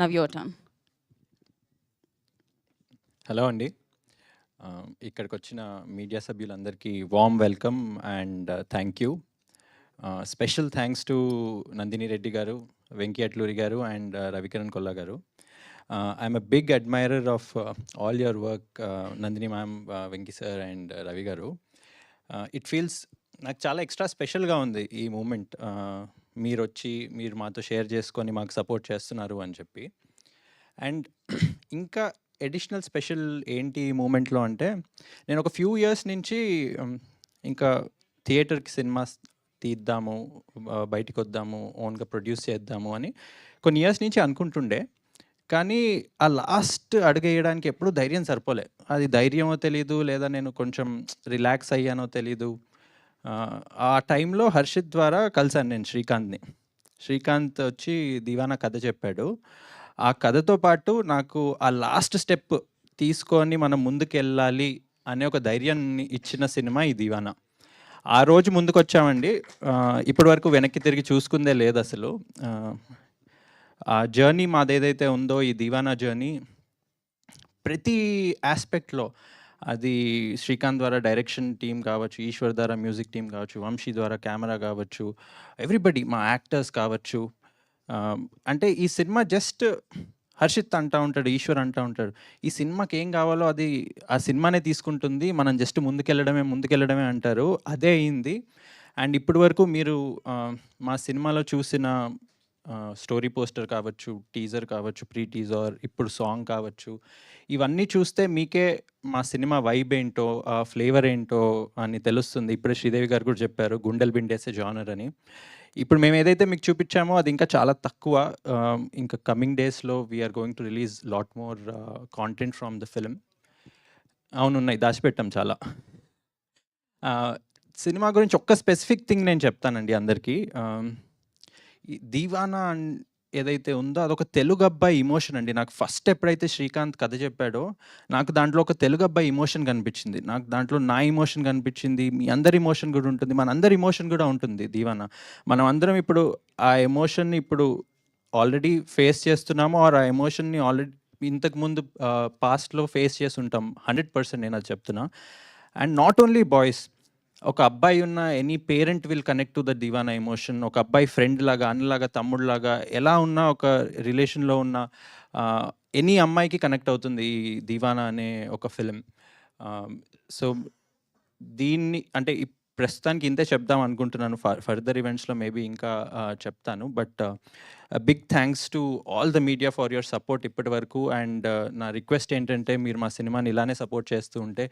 Now your turn. Hello అండి. ఇక్కడికి వచ్చిన మీడియా సభ్యులందరికీ warm welcome and thank you. Special thanks to Nandini Reddy garu, Venky Atluri garu and Ravikiran Kolla garu. I'm a big admirer of all your work, Nandini ma'am, Venky sir and Ravi garu. It feels నాకు చాలా extra స్పెషల్గా ఉంది ఈ moment. మీరు వచ్చి మీరు మాతో షేర్ చేసుకొని మాకు సపోర్ట్ చేస్తున్నారు అని చెప్పి. అండ్ ఇంకా ఎడిషనల్ స్పెషల్ ఏంటి ఈ మూమెంట్లో అంటే, నేను ఒక ఫ్యూ ఇయర్స్ నుంచి ఇంకా థియేటర్కి సినిమాస్ తీద్దాము, బయటికి వద్దాము, ఓన్గా ప్రొడ్యూస్ చేద్దాము అని కొన్ని ఇయర్స్ నుంచి అనుకుంటుండే. కానీ ఆ లాస్ట్ అడుగేయడానికి ఎప్పుడూ ధైర్యం సరిపోలే. అది ధైర్యమో తెలీదు, లేదా నేను కొంచెం రిలాక్స్ అయ్యానో తెలీదు. ఆ టైంలో హర్షిత్ ద్వారా కలిసాను నేను శ్రీకాంత్ని. శ్రీకాంత్ వచ్చి దివానా కథ చెప్పాడు. ఆ కథతో పాటు నాకు ఆ లాస్ట్ స్టెప్ తీసుకొని మనం ముందుకెళ్ళాలి అనే ఒక ధైర్యాన్ని ఇచ్చిన సినిమా ఈ దివానా. ఆ రోజు ముందుకొచ్చామండి. ఇప్పటి వరకు వెనక్కి తిరిగి చూసుకుందే లేదు అసలు. ఆ జర్నీ మాదేదైతే ఉందో, ఈ దివానా జర్నీ ప్రతి ఆస్పెక్ట్లో, అది శ్రీకాంత్ ద్వారా డైరెక్షన్ టీమ్ కావచ్చు, ఈశ్వర్ ద్వారా మ్యూజిక్ టీమ్ కావచ్చు, వంశీ ద్వారా కెమెరా కావచ్చు, ఎవ్రీబడి, మా యాక్టర్స్ కావచ్చు. అంటే ఈ సినిమా జస్ట్ హర్షిత్ అంటూ ఉంటాడు, ఈశ్వర్ అంటూ ఉంటాడు, ఈ సినిమాకి ఏం కావాలో అది ఆ సినిమానే తీసుకుంటుంది, మనం జస్ట్ ముందుకెళ్ళడమే అంటారు. అదే అయింది. అండ్ ఇప్పటి వరకు మీరు మా సినిమాలో చూసిన స్టోరీ పోస్టర్ కావచ్చు, టీజర్ కావచ్చు, ప్రీ టీజర్, ఇప్పుడు సాంగ్ కావచ్చు, ఇవన్నీ చూస్తే మీకే మా సినిమా వైబ్ ఏంటో, ఆ ఫ్లేవర్ ఏంటో అని తెలుస్తుంది. ఇప్పుడే శ్రీదేవి గారు కూడా చెప్పారు, గుండెలు పిండేసే జానర్ అని. ఇప్పుడు మేము ఏదైతే మీకు చూపించామో అది ఇంకా చాలా తక్కువ. ఇంకా కమింగ్ డేస్లో we're going to release lot more content from the film. అవునున్నాయి, దాచిపెట్టాం చాలా. సినిమా గురించి ఒక్క స్పెసిఫిక్ థింగ్ నేను చెప్తానండి అందరికీ. ఈ దీవానా ఏదైతే ఉందో అదొక తెలుగు అబ్బాయి ఇమోషన్ అండి. నాకు ఫస్ట్ ఎప్పుడైతే శ్రీకాంత్ కథ చెప్పాడో, నాకు దాంట్లో ఒక తెలుగు అబ్బాయి ఇమోషన్ కనిపించింది. నాకు దాంట్లో నా ఇమోషన్ కనిపించింది, మీ అందరి ఇమోషన్ కూడా ఉంటుంది, మనందరి ఇమోషన్ కూడా ఉంటుంది దీవానా. మనం అందరం ఇప్పుడు ఆ ఎమోషన్ని ఇప్పుడు ఆల్రెడీ ఫేస్ చేస్తున్నాము, ఆర్ ఆ ఎమోషన్ని ఆల్రెడీ ఇంతకుముందు పాస్ట్లో ఫేస్ చేసి ఉంటాం. 100% నేను అది చెప్తున్నా. అండ్ నాట్ ఓన్లీ బాయ్స్, ఒక అబ్బాయి ఉన్న any parent will connect to the దివానా ఎమోషన్. ఒక అబ్బాయి ఫ్రెండ్ లాగా, అన్నలాగా, తమ్ముడులాగా ఎలా ఉన్నా, ఒక రిలేషన్లో ఉన్న ఎనీ అమ్మాయికి కనెక్ట్ అవుతుంది ఈ దివానా అనే ఒక ఫిలిం. సో దీన్ని అంటే ప్రస్తుతానికి ఇంతే చెప్దాం అనుకుంటున్నాను. ఫర్దర్ ఈవెంట్స్లో మేబీ ఇంకా చెప్తాను. But big thanks to all the media for your support ఇప్పటి వరకు. అండ్ నా రిక్వెస్ట్ ఏంటంటే, మీరు మా సినిమాని ఇలానే సపోర్ట్ చేస్తూ ఉంటే,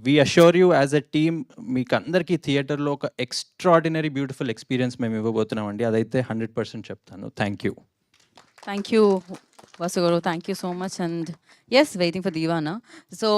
we assure you as a team, మీకు అందరికీ థియేటర్లో ఒక ఎక్స్ట్రాడినరీ బ్యూటిఫుల్ ఎక్స్పీరియన్స్ మేము ఇవ్వబోతున్నామండి. అదైతే 100% చెప్తాను. Thank you. Thank you, Vasuguru. Thank you so much. And yes, waiting for Divana. So